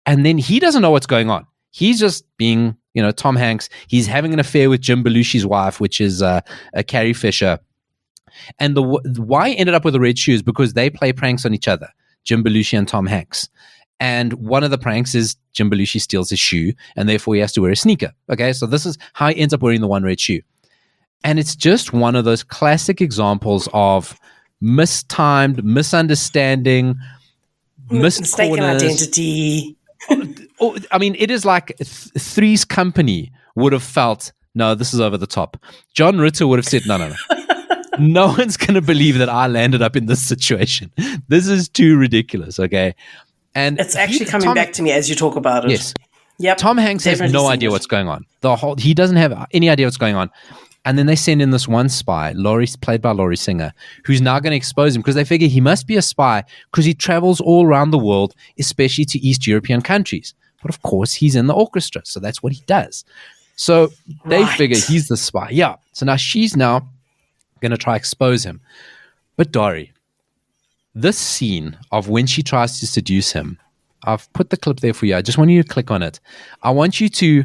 And then he doesn't know what's going on. He's just being, Tom Hanks. He's having an affair with Jim Belushi's wife, which is Carrie Fisher. And why he ended up with the red shoes because they play pranks on each other, Jim Belushi and Tom Hanks. And one of the pranks is Jim Belushi steals his shoe, and therefore he has to wear a sneaker. Okay, so this is how he ends up wearing the one red shoe. And it's just one of those classic examples of mistimed, misunderstanding, mistaken identity. I mean, it is like Three's Company would have felt, no, this is over the top. John Ritter would have said, no. No one's going to believe that I landed up in this situation. This is too ridiculous, okay? And it's actually coming back to me as you talk about it. Yes. Yep. Tom Hanks has no idea what's going on. He doesn't have any idea what's going on. And then they send in this one spy, played by Laurie Singer, who's now going to expose him because they figure he must be a spy because he travels all around the world, especially to East European countries. But of course, he's in the orchestra, so that's what he does. So they figure he's the spy. Yeah. So now she's now going to try expose him. But Dori, this scene of when she tries to seduce him, I've put the clip there for you. I just want you to click on it. I want you to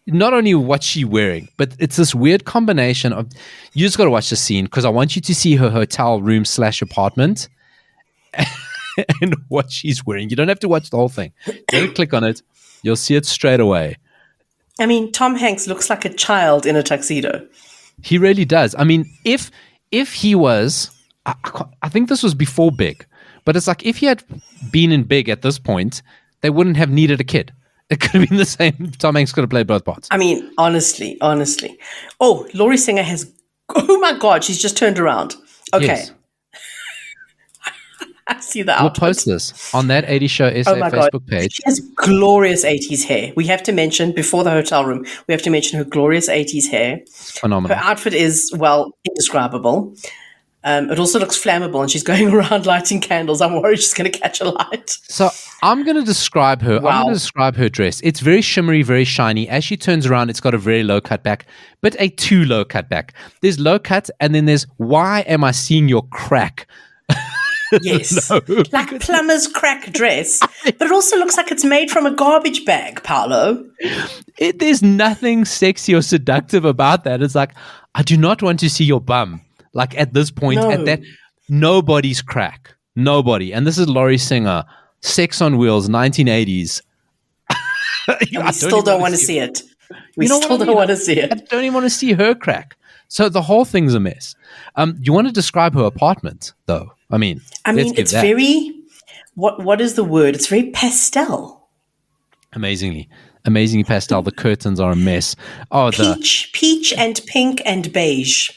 not only what she's wearing, but it's this weird combination of, you just got to watch the scene because I want you to see her hotel room / apartment and what she's wearing. You don't have to watch the whole thing. Just click on it. You'll see it straight away. I mean, Tom Hanks looks like a child in a tuxedo. He really does. I mean, if he was, I think this was before Big, But it's like if he had been in Big at this point, they wouldn't have needed a kid. It could have been the same. Tom Hanks could have played both parts. I mean, honestly. Oh, Laurie Singer has. Oh my God, she's just turned around. Okay. Yes. I see the outfit. We'll post this on that 80s Show SA Facebook page. She has glorious 80s hair. We have to mention, before the hotel room, we have to mention her glorious 80s hair. Phenomenal. Her outfit is, well, indescribable. It also looks flammable, and she's going around lighting candles. I'm worried she's going to catch a light. So I'm going to describe her. Wow. I'm going to describe her dress. It's very shimmery, very shiny. As she turns around, it's got a very low cut back, but a too low cut back. There's low cut, and then there's, why am I seeing your crack? Yes, like plumber's crack dress, but it also looks like it's made from a garbage bag, Paulo. There's nothing sexy or seductive about that. It's like, I do not want to see your bum. Like at this point, nobody's crack. Nobody. And this is Laurie Singer, Sex on Wheels, 1980s. And we still don't want to see it. We still don't want to see it. I don't even want to see her crack. So the whole thing's a mess. You want to describe her apartment, though? I mean, it's very, what is the word? It's very pastel. Amazingly pastel. The curtains are a mess. Oh, peach and pink and beige.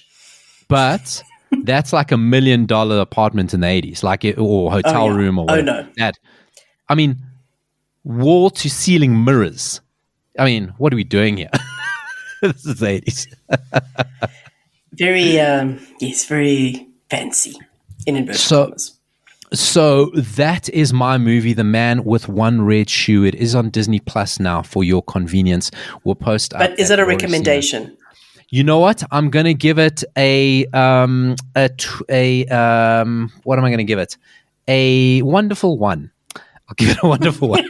But that's like $1 million apartment in the 80s, or hotel room or whatever. Oh, no. I mean, wall to ceiling mirrors. I mean, what are we doing here? This is the 80s. Very fancy. In inverted commas. So that is my movie, The Man with One Red Shoe. It is on Disney Plus now for your convenience. We'll post. But is it a recommendation? You know what? I'm going to give it what am I going to give it? A wonderful one. I'll give it a wonderful one.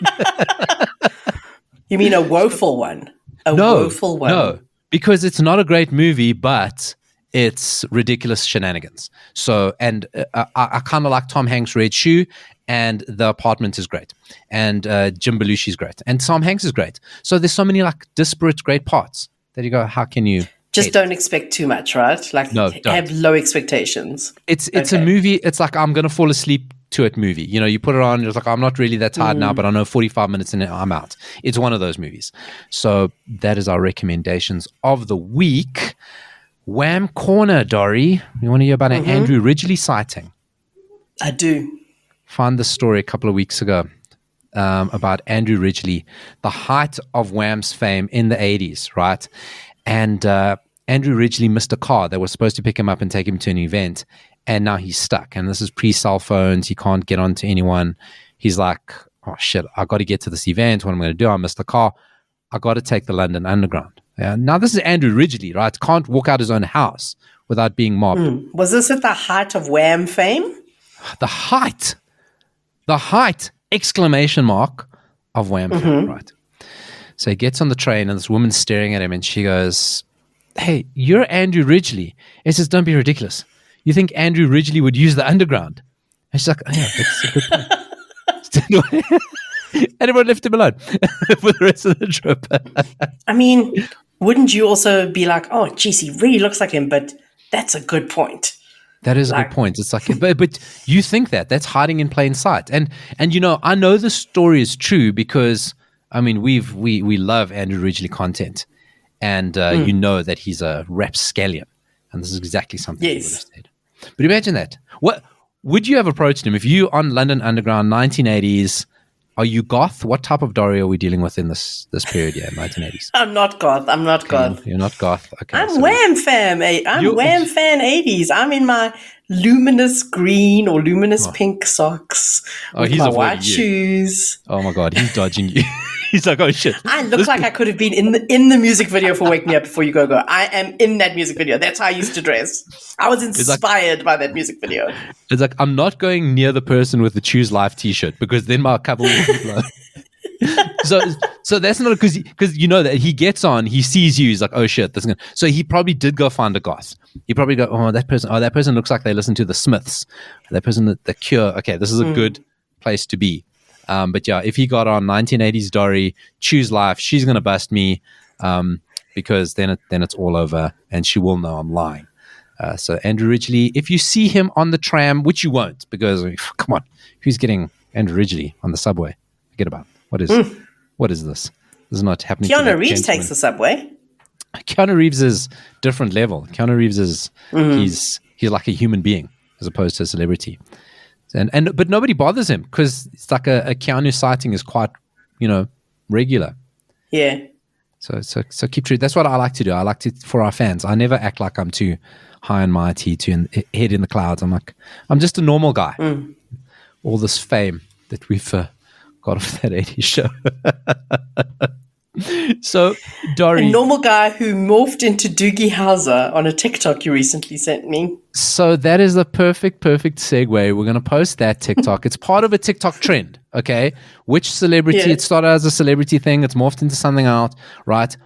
You mean a woeful one? Woeful one? No, because it's not a great movie, but it's ridiculous shenanigans. So, and I kind of like Tom Hanks' Red Shoe, and The Apartment is great, and Jim Belushi's great, and Tom Hanks is great. So there's so many like disparate great parts that you go, how can you just don't expect too much, right? Like, no, have low expectations. It's a movie. It's like I'm gonna fall asleep to it movie. You know, you put it on, it's like, I'm not really that tired now, but I know 45 minutes in it, I'm out. It's one of those movies. So that is our recommendations of the week. Wham Corner, Dori. You want to hear about an Andrew Ridgley sighting? I do. Found the story a couple of weeks ago about Andrew Ridgley, the height of Wham's fame in the 80s, right? And Andrew Ridgley missed a car that was supposed to pick him up and take him to an event, and now he's stuck. And this is pre-cell phones. He can't get on to anyone. He's like, oh, shit, I got to get to this event. What am I going to do? I missed the car. I got to take the London Underground. Yeah. Now, this is Andrew Ridgley, right? Can't walk out his own house without being mobbed. Was this at the height of Wham fame? The height, exclamation mark, of Wham fame, right? So he gets on the train, and this woman's staring at him, and she goes, hey, you're Andrew Ridgley. He says, don't be ridiculous. You think Andrew Ridgley would use the Underground? And she's like, oh, yeah, that's a good point. And everyone left him alone for the rest of the trip. I mean, wouldn't you also be like, oh, geez, he really looks like him, but that's a good point. That is a good point. It's like, but you think that's hiding in plain sight. And you know, I know the story is true because, I mean, we love Andrew Ridgley content. And you know that he's a rapscallion. And this is exactly something he would have said. But imagine that. What would you have approached him if you on London Underground 1980s? Are you goth? What type of Dori are we dealing with in this period? Yeah, 1980s. I'm not goth. You're not goth. Okay. I'm Wham fan. I'm Wham fan 80s. I'm in my luminous green or luminous pink socks. With he's my white shoes. Oh my God, he's dodging you. He's like, oh shit. I look like I could have been in the music video for Wake Me Up Before You Go Go. I am in that music video. That's how I used to dress. I was inspired by that music video. It's like, I'm not going near the person with the Choose Life t-shirt because then my couple will blow. So that's not because you know that he gets on, he sees you, he's like, oh shit, this is gonna. So he probably did go find a goth. He probably go, oh that person looks like they listen to the Smiths. That person, the Cure. Okay, this is a good place to be. But yeah, if he got on 1980s Dori, Choose Life, she's gonna bust me, because then it's all over, and she will know I'm lying. So Andrew Ridgley, if you see him on the tram, which you won't, because come on, who's getting Andrew Ridgley on the subway? Forget about it. What is this? This is not happening. Keanu Reeves takes the subway. Keanu Reeves is different level. Keanu Reeves is he's like a human being as opposed to a celebrity, but nobody bothers him because it's like a Keanu sighting is quite regular. Yeah. So keep true. That's what I like to do. I like to for our fans. I never act like I'm too high and mighty, head in the clouds. I'm just a normal guy. All this fame that we've got off that 80s show. So, Dori. A normal guy who morphed into Doogie Howser on a TikTok you recently sent me. So that is the perfect segue. We're going to post that TikTok. It's part of a TikTok trend, okay? Which celebrity, It started as a celebrity thing. It's morphed into something else, right?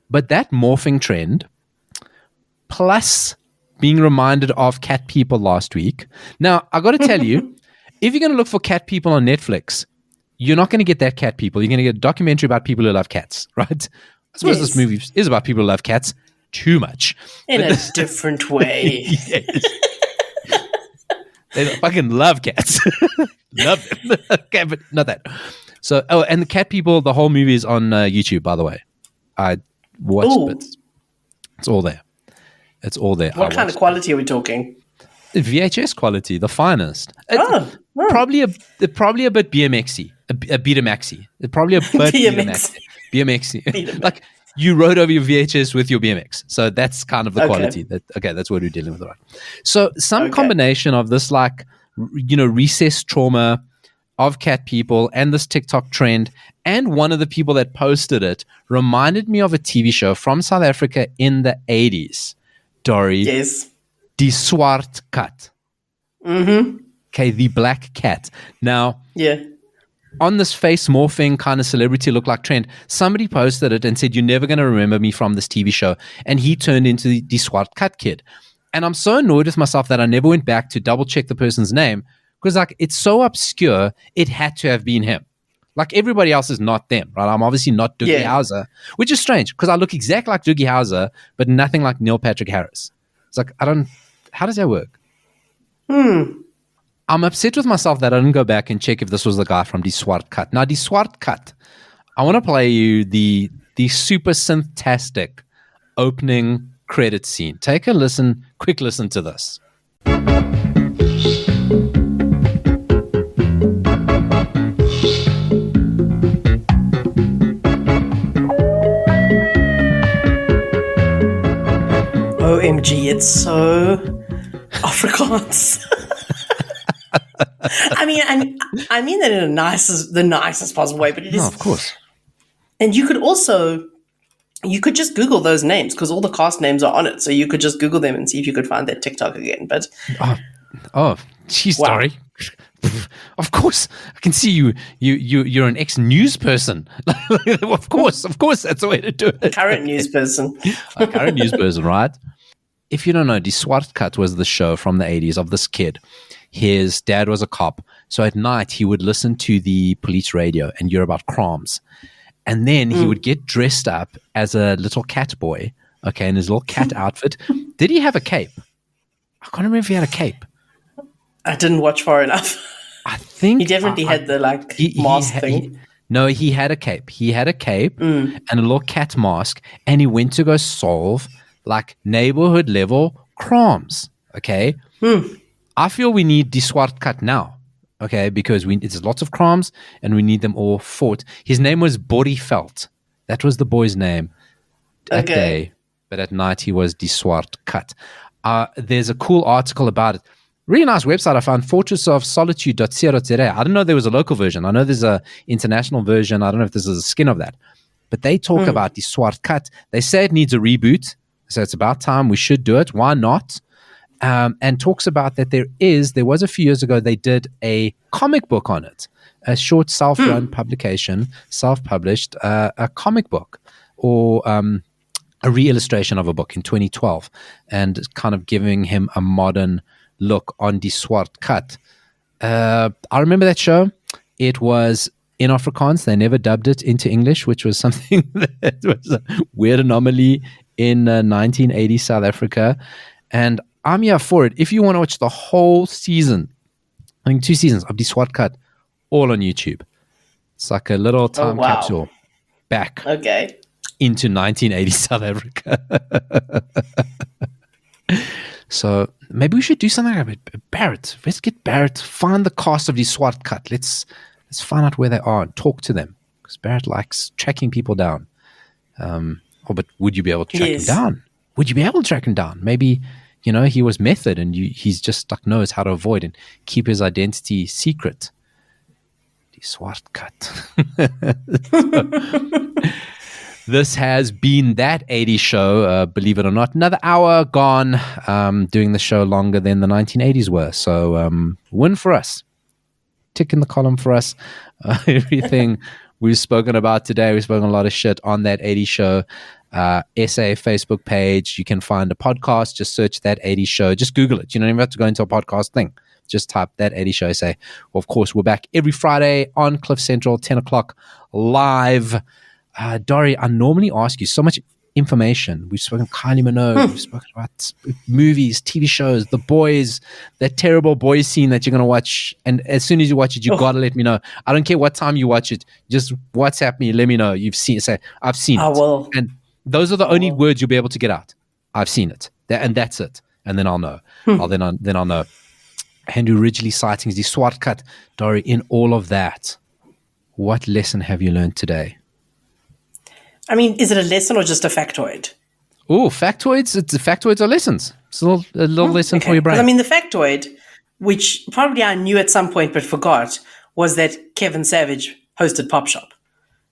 But that morphing trend, plus being reminded of cat people last week. Now, I got to tell you, if you're going to look for cat people on Netflix, you're not going to get that cat people. You're going to get a documentary about people who love cats, right? I suppose this movie is about people who love cats too much. In a different way. Yes. They fucking love cats. Love them. Okay, but not that. So, and the cat people, the whole movie is on YouTube, by the way. I watched bits. It's all there. It's all there. What kind of quality are we talking? VHS quality, the finest. Probably a bit BMXy, a Betamaxy. Probably a bit BMXy. Like you rode over your VHS with your BMX. So that's kind of the quality. That's what we're dealing with, right? So some combination of this, like, recess trauma of cat people and this TikTok trend, and one of the people that posted it reminded me of a TV show from South Africa in the 80s. Dori. Yes. Die Swart Kat. Okay, the black cat. Now, on this face morphing kind of celebrity look-like trend, somebody posted it and said, "You're never going to remember me from this TV show." And he turned into the Swart Kat kid. And I'm so annoyed with myself that I never went back to double-check the person's name because, like, it's so obscure, it had to have been him. Like, everybody else is not them, right? I'm obviously not Doogie Howser, which is strange because I look exactly like Doogie Howser, but nothing like Neil Patrick Harris. It's like, how does that work? I'm upset with myself that I didn't go back and check if this was the guy from Die Swart Kat. Now, Die Swart Kat, I want to play you the super synthtastic opening credit scene. Take a listen, quick listen to this. OMG, it's so Afrikaans. I mean that in the nicest possible way, but it is. No, of course. And you could just Google those names because all the cast names are on it. So you could just Google them and see if you could find that TikTok again. But geez, Dori. Of course, I can see you're an ex-news person. Of course, that's the way to do it. Current news person. A current news person, right? If you don't know, Die Swart Kat was the show from the 80s of this kid. His dad was a cop. So at night, he would listen to the police radio and hear about crimes. And then he would get dressed up as a little cat boy, okay, in his little cat outfit. Did he have a cape? I can't remember if he had a cape. I didn't watch far enough. I think he definitely had the mask thing. He had a cape. He had a cape and a little cat mask, and he went to go solve like neighborhood level crimes. Okay, I feel we need Die Swart Kat now. Okay, because it's lots of crimes and we need them all fought. His name was Borrie Veld. That was the boy's name that day, but at night he was Die Swart Kat. There's a cool article about it. Really nice website I found, fortressofsolitude.co.za. I didn't know there was a local version. I know there's an international version. I don't know if this is a skin of that. But they talk about Die Swart Kat. They say it needs a reboot. So it's about time we should do it. Why not? And talks about that there was a few years ago, they did a comic book on it. A short self-run publication, self-published, a comic book or a re-illustration of a book in 2012 and kind of giving him a modern look on Die Swart Kat. I remember that show. It was in Afrikaans. They never dubbed it into English, which was something that was a weird anomaly in 1980 South Africa. And I'm here for it. If you want to watch the whole season, I think 2 seasons of the SWAT cut, all on YouTube. It's like a little time capsule back into 1980 South Africa. So maybe we should do something like Barrett. Let's get Barrett, find the cast of the SWAT cut. Let's find out where they are and talk to them. Because Barrett likes tracking people down. But would you be able to track him down? Would you be able to track him down? Maybe, he was method and he's just like knows how to avoid and keep his identity secret. The SWAT cut. This has been that 80s show, believe it or not. Another hour gone, doing the show longer than the 1980s were. So win for us. Tick in the column for us. Everything we've spoken about today, we've spoken a lot of shit on that 80s show. SA Facebook page. You can find a podcast. Just search that 80s show. Just Google it. You don't even have to go into a podcast thing. Just type that 80s show SA. Well, of course, we're back every Friday on Cliff Central, 10 o'clock live. Dori, I normally ask you so much information. We've spoken Kylie Minogue. We've spoken about movies, TV shows, The Boys, that terrible boys scene that you're going to watch. And as soon as you watch it, you got to let me know. I don't care what time you watch it. Just WhatsApp me. Let me know. You've seen it. Say, I've seen it. Will. And those are the only words you'll be able to get out. I've seen it. And that's it. And then I'll know. Then I'll know. Andrew Ridgley sightings, the SWAT cut. Dori, in all of that, what lesson have you learned today? I mean, is it a lesson or just a factoid? Oh, factoids. Factoids are lessons. It's a little lesson for your brain. I mean, the factoid, which probably I knew at some point but forgot, was that Kevin Savage hosted Pop Shop.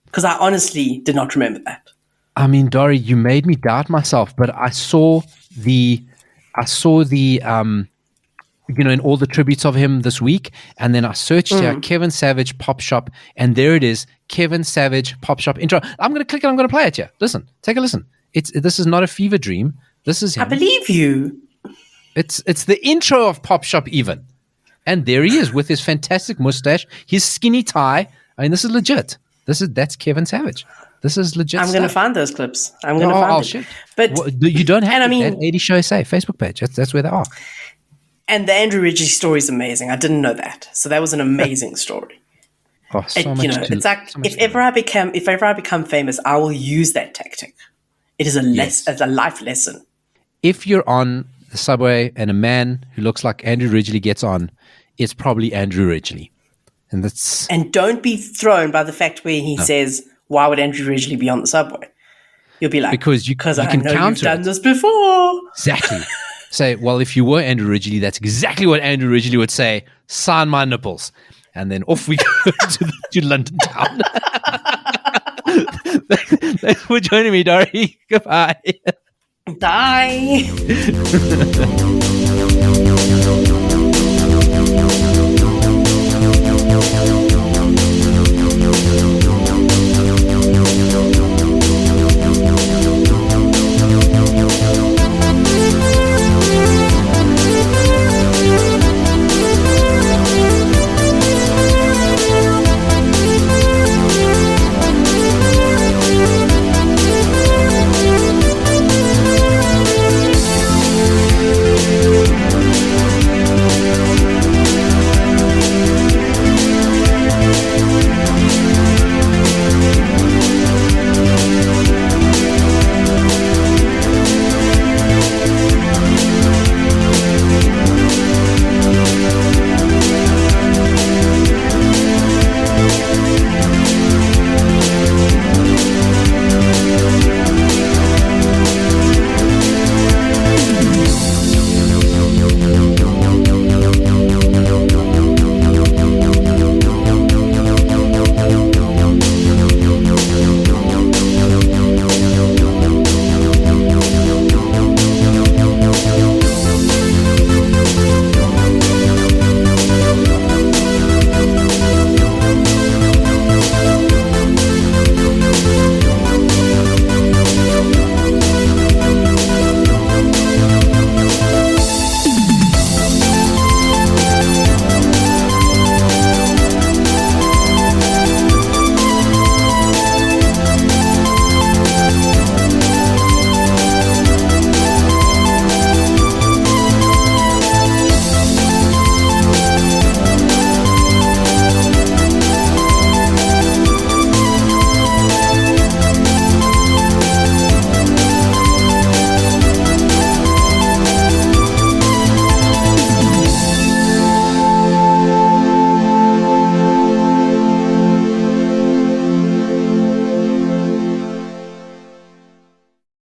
Because I honestly did not remember that. I mean, Dori, you made me doubt myself, but I saw the in all the tributes of him this week, and then I searched here, Kevin Savage Pop Shop, and there it is, Kevin Savage Pop Shop intro. I'm going to click it, I'm going to play it here. Listen, take a listen. This is not a fever dream. This is him. I believe you. It's the intro of Pop Shop even. And there he is with his fantastic mustache, his skinny tie. I mean, this is legit. That's Kevin Savage. This is legit. I'm going to find those clips. I'm going to find them. Shit. But you don't have that 80 Show SA Facebook page. That's where they are. And the Andrew Ridgley story is amazing. I didn't know that. So that was an amazing story. It's like if ever I become famous, I will use that tactic. It is a life lesson. If you're on the subway and a man who looks like Andrew Ridgley gets on, it's probably Andrew Ridgley. And don't be thrown by the fact where he says, "Why would Andrew Ridgley be on the subway?" You'll be like, because I know you've done this before. Exactly. Say, well, if you were Andrew Ridgley, that's exactly what Andrew Ridgley would say. Sign my nipples. And then off we go to London town. Thanks for joining me, Dori. Goodbye. Bye.